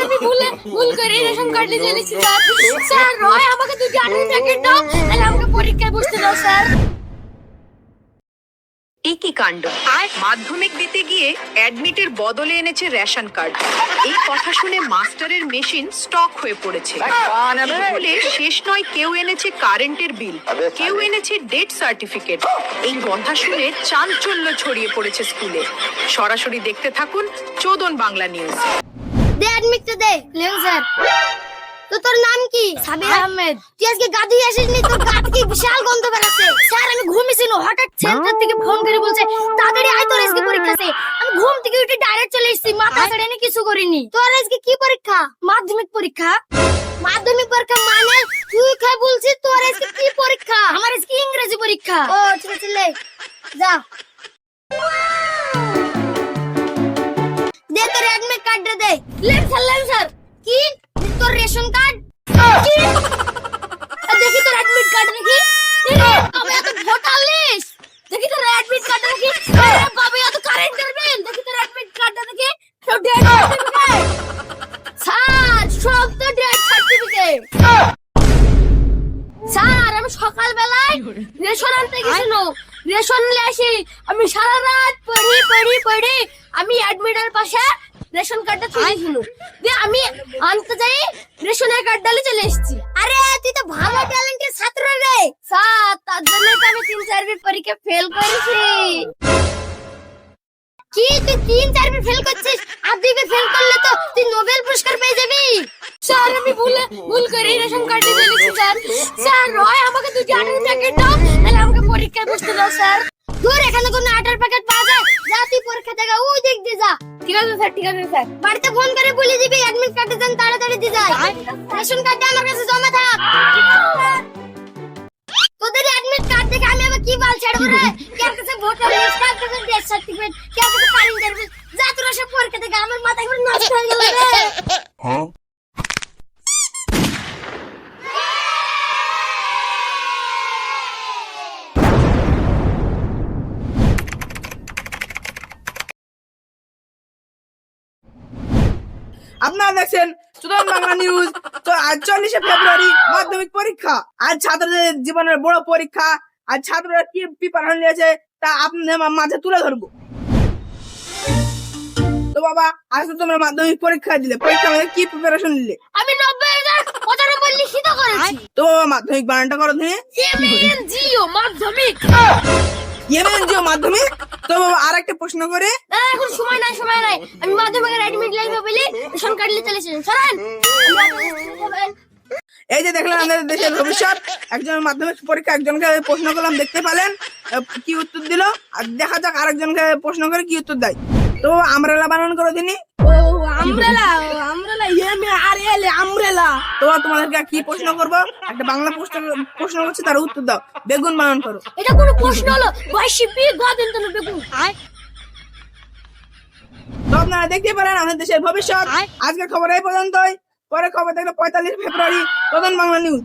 আমি ভুল করে রেশন কার্ড নিয়ে চলেছি স্যার। স্যার রয় আমাকে দুটি আটার প্যাকেট দাও, তাহলে আমাকে পরীক্ষায় বসতে দাও স্যার। একই কাণ্ড, আর মাধ্যমিক দিতে গিয়ে অ্যাডমিটের বদলে এনেছে রেশন কার্ড। এই কথা শুনে মাস্টারের মেশিন স্টক হয়ে পড়েছে। বলে শেষ নয়, কেউ এনেছে কারেন্টের বিল, কেউ এনেছে ডেথ সার্টিফিকেট। এই কথা শুনে চাঞ্চল্য ছড়িয়ে পড়েছে স্কুলে। সরাসরি দেখতে থাকুন চোদন বাংলা নিউজ। দে অ্যাডমিটটা দে। লেন স্যার। তো তোর নাম কি? সাবির আহমেদ। তুই আজকে গাধি আসিসনি? তোর গা থেকে বিশাল গন্ধ বেরাচ্ছে। স্যার আমি ঘুমিয়েছিল, হঠাৎ সেন্টার থেকে ফোন করে বলছে তাড়াতাড়ি আয়, তোর আজকে পরীক্ষা আছে। আমি ঘুম থেকে উঠে ডাইরেক্ট চলে এসেছি, মাথা ছাড়া আমি কিছু করিনি। তোর আজকে কি পরীক্ষা? মাধ্যমিক পরীক্ষা। মাধ্যমিক পরীক্ষা মানে তুই খাই বলছিস তোর আজকে কি পরীক্ষা? আমার আজকে ইংরেজি পরীক্ষা। ও ঠিক আছে, লে যা দে তোর অ্যাডমিট কার্ডটা দে। লেন স্যার। কি তোর রেশন কার্ড? কি দেখি তোর অ্যাডমিট কার্ড দেখি। আমি এত ভোটার লিস্ট দেখি তোর অ্যাডমিট কার্ড দেখি। আরে বাবা এত কারেন্টের বিল দেখি তোর অ্যাডমিট কার্ডটা দেখি। সব ডেট সার্টিফিকেট স্যার, সব তো ডেট সার্টিফিকেট। স্যার আমি সকালবেলায় রেশন আনতে গেছিল, রেশন নিয়ে আসি। আমি সারা রাত পড়ি আমি অ্যাডমিটের পাশে রেশন কার্ডটা চলেছিল, দিয়ে আমি আনতে যাই রেশনের কার্ড ডালে চলে এসেছি। আরে তুই তো ভালো ট্যালেন্টের ছাত্র রে স্যার, তার জন্য তো আমি 3-4 পরীক্ষা ফেল করেছি। কি তুই 3-4 ফেল করছিস? আর 2 ফেল করলে তো তুই নোবেল পুরস্কার পেয়ে যাবি। স্যার আমি ভুল করে রেশন কার্ড নিয়ে চলেছি স্যার। স্যার রয় আমাকে দুটি আটার প্যাকেট দাও, তাহলে আমাকে পরীক্ষায় বসতে দাও স্যার। দূর এখানে কোনো আটার প্যাকেট পাওয়া যায়? যা তুই পরীক্ষা থেকে ওই দিক দিয়ে যা। ঠিক আছে স্যার। বাড়িতে ফোন করে বলে দিবি অ্যাডমিট কার্ডটা যেন তাড়াতাড়ি দিয়ে যায়। রেশন কার্ডটা আমার কাছে জমা থাক। তোদের অ্যাডমিট কার্ড দেখে আমি আবার কি বাল ছাড়বো রে? কার কাছে ভোটার লিস্ট, কার কাছে ডেথ সার্টিফিকেট, কার কাছে কারেন্টের বিল। যা তোরা সব পরীক্ষা থেকে আমার মাথা একবার নষ্ট হয়ে গেল রে। আপনারা দেখছেন চোদন বাংলা নিউজ। তো আজ 24শে ফেব্রুয়ারি মাধ্যমিক পরীক্ষা। আজ ছাত্রদের জীবনের বড় পরীক্ষা। আজ ছাত্ররা কি প্রিপারেশন নিয়েছে তা আপনাদের মাঝে তুলে ধরবো। তো বাবা আজ তো তোমরা মাধ্যমিক পরীক্ষা দিলে, পরীক্ষা মধ্যে কি প্রিপারেশন নিলে? আমি 90,095 লিখিত করেছি। তো বাবা মাধ্যমিক বানানটা করো তুমি। এমএনজিও মাধ্যমিক। এমএনজিও মাধ্যমিক। তো বাবা আরেকটা প্রশ্ন করে। এখন সময় নাই। আমি মাধ্যমিকের অ্যাডমিট লাগবে বলে রেশন কার্ড নিয়ে চলে এসেছি। সরেন। এই যে দেখলেন আমাদের দেশের ভবিষ্যৎ। একজন মাধ্যমিক পরীক্ষা একজনকে প্রশ্ন করলাম, দেখতে পেলেন কি উত্তর দিল। আর দেখা যাক আরেকজনকে প্রশ্ন করে কি উত্তর দেয়। তো আমরেলা বানান করো তিনি। ও আমব্রেলা আমব্রেলা। তো তোমাদেরকে কি প্রশ্ন করবো, একটা বাংলা প্রশ্ন করছি, তার উত্তর দাও। বেগুন বানান করো। এটা কোনো প্রশ্ন হলো? বয়সী গাদেন তো বেগুন। তো আপনারা দেখতে পারেন আমাদের দেশের ভবিষ্যৎ। আজকের খবর এই পর্যন্তই। পরে খবর দেখলে 45 ফেব্রুয়ারি চোদন বাংলা নিউজ।